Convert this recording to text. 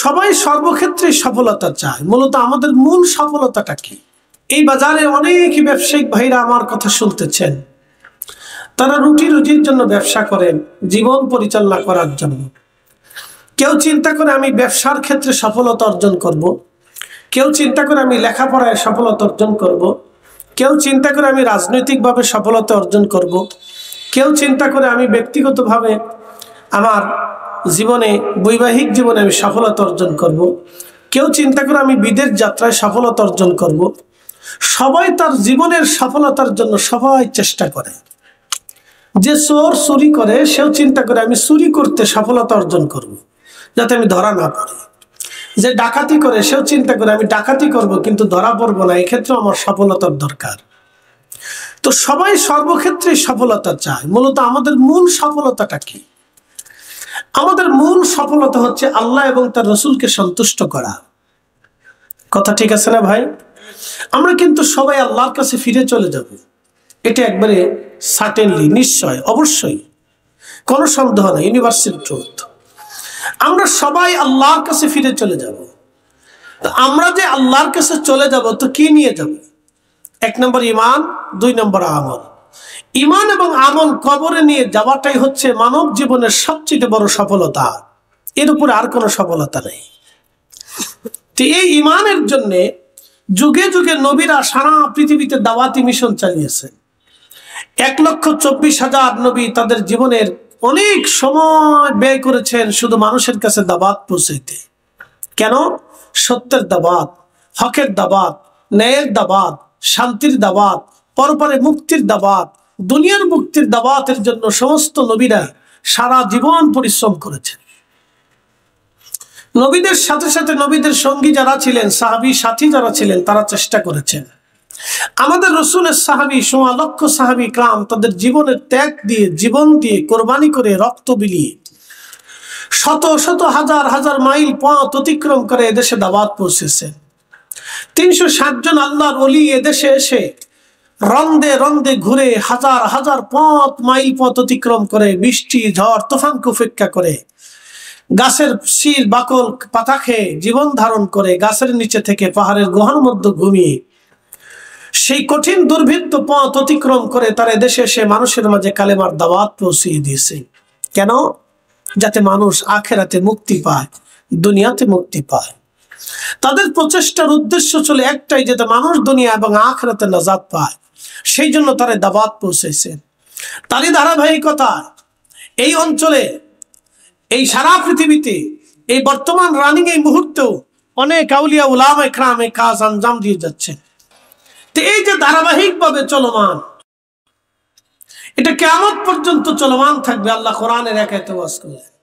সবাই সর্বক্ষেত্রে সফলতা চায়, মূলত আমাদের মূল সফলতাটা কি? এই বাজারে অনেক ব্যবসায়িক ভাইরা আমার কথা শুনতেছেন, তারা রুটি রুজির জন্য ব্যবসা করেন, জীবন পরিচালনা করার জন্য। কেউ চিন্তা করে আমি ব্যবসার ক্ষেত্রে সফলতা অর্জন করব, কেউ চিন্তা করে আমি লেখাপড়ায় সফলতা অর্জন করব, কেউ চিন্তা করে আমি রাজনৈতিকভাবে সফলতা অর্জন করব, কেউ চিন্তা করে আমি ব্যক্তিগতভাবে আমার জীবনে বৈবাহিক জীবনে আমি সফলতা অর্জন করব, কেউ চিন্তা করে আমি বিদেশ যাত্রায় সফলতা অর্জন করব। সবাই তার জীবনের সফলতার জন্য সবাই চেষ্টা করে। যে চোর চুরি করে সেও চিন্তা করে আমি চুরি করতে সফলতা অর্জন করব, যাতে আমি ধরা না পড়ি। যে ডাকাতি করে সেও চিন্তা করে আমি ডাকাতি করব, কিন্তু ধরা পড়বো না, এক্ষেত্রে আমার সফলতার দরকার। তো সবাই সর্বক্ষেত্রে সফলতা চায়। মূলত আমাদের মূল সফলতাটা কি? আমাদের মূল সফলতা হচ্ছে আল্লাহ এবং তার রসুলকে সন্তুষ্ট করা। কথা ঠিক আছে না ভাই? আমরা কিন্তু সবাই আল্লাহর কাছে ফিরে চলে যাব, এটা একবারে সার্টেনলি, নিশ্চয়, অবশ্যই, কোনো সন্দেহ নেই, ইউনিভার্সাল ট্রুথ। আমরা সবাই আল্লাহর কাছে ফিরে চলে যাব। তো আমরা যে আল্লাহর কাছে চলে যাব, তো কি নিয়ে যাব? 1 নম্বর ঈমান, 2 নম্বর আমল। ঈমান এবং আমল কবরে নিয়ে যাওয়াটাই হচ্ছে মানব জীবনের সবচেয়ে বড় সফলতা, এর উপরে আর কোনো সফলতা নেই। তো এই ঈমানের জন্য যুগে যুগে নবীরা সারা পৃথিবীতে দাওয়াতি মিশন চালিয়েছেন। 1,24,000 নবী তাদের জীবনের অনেক সময় ব্যয় করেছেন শুধু মানুষের কাছে দাওয়াত পৌঁছাইতে। কেন? সত্যের দাওয়াত, হকের দাওয়াত, ন্যায়ের দাওয়াত, শান্তির দাওয়াত, পরপরে মুক্তির দাওয়াত, দুনিয়ার মুক্তির দাওয়াতের জন্য সমস্ত নবীরা সারা জীবন পরিশ্রম করেছেন। নবীদের সাথে সাথে নবীদের সঙ্গী যারা ছিলেন, সাহাবী সাথী যারা ছিলেন, তারা চেষ্টা করেছেন। আমাদের রসুলের সাহাবী, 1.5 লক্ষ সাহাবী کرام তাদের জীবনের ত্যাগ দিয়ে, জীবন দিয়ে, কোরবানি করে, রক্ত বিলিয়ে, শত শত হাজার হাজার মাইল পথ অতিক্রম করে এদেশে দাওয়াত পৌঁছেছেন। 360 জন আল্লাহর ওলি এদেশে এসে রন্দে রন্দে ঘুরে হাজার হাজার মাইল পথ অতিক্রম করে, বৃষ্টি ঝড় তুফানকে উপেক্ষা করে, গাছের শির বাকল পাতা খেয়ে জীবন ধারণ করে, গাছের নিচে থেকে পাহাড়ের গুহার মধ্যে ঘুমিয়ে সেই কঠিন দুর্ভিক্ষ পথ অতিক্রম করে তারা এদেশে এসে মানুষের মাঝে কালেমার দাওয়াত পৌঁছিয়ে দিয়েছে। কেন? যাতে মানুষ আখেরাতে মুক্তি পায়, দুনিয়াতে মুক্তি পায়। তাদের প্রচেষ্টার উদ্দেশ্য ছিল একটাই, যাতে মানুষ দুনিয়া এবং আখেরাতে নাজাত পায়। সেই জন্য তারা দাওয়াত পৌঁছেছেন। তারই ধারাবাহিকতা এই অঞ্চলে, এই সারা পৃথিবীতে, এই বর্তমান রানিং এই মুহূর্তেও অনেক আউলিয়া উলামায়ে কেরাম এই কাজ আঞ্জাম দিয়ে যাচ্ছেন। তো এই যে ধারাবাহিকভাবে চলমান, এটা কিয়ামত পর্যন্ত চলমান থাকবে। আল্লাহ কোরআনের এক আয়াতে ওয়াজ করলেন,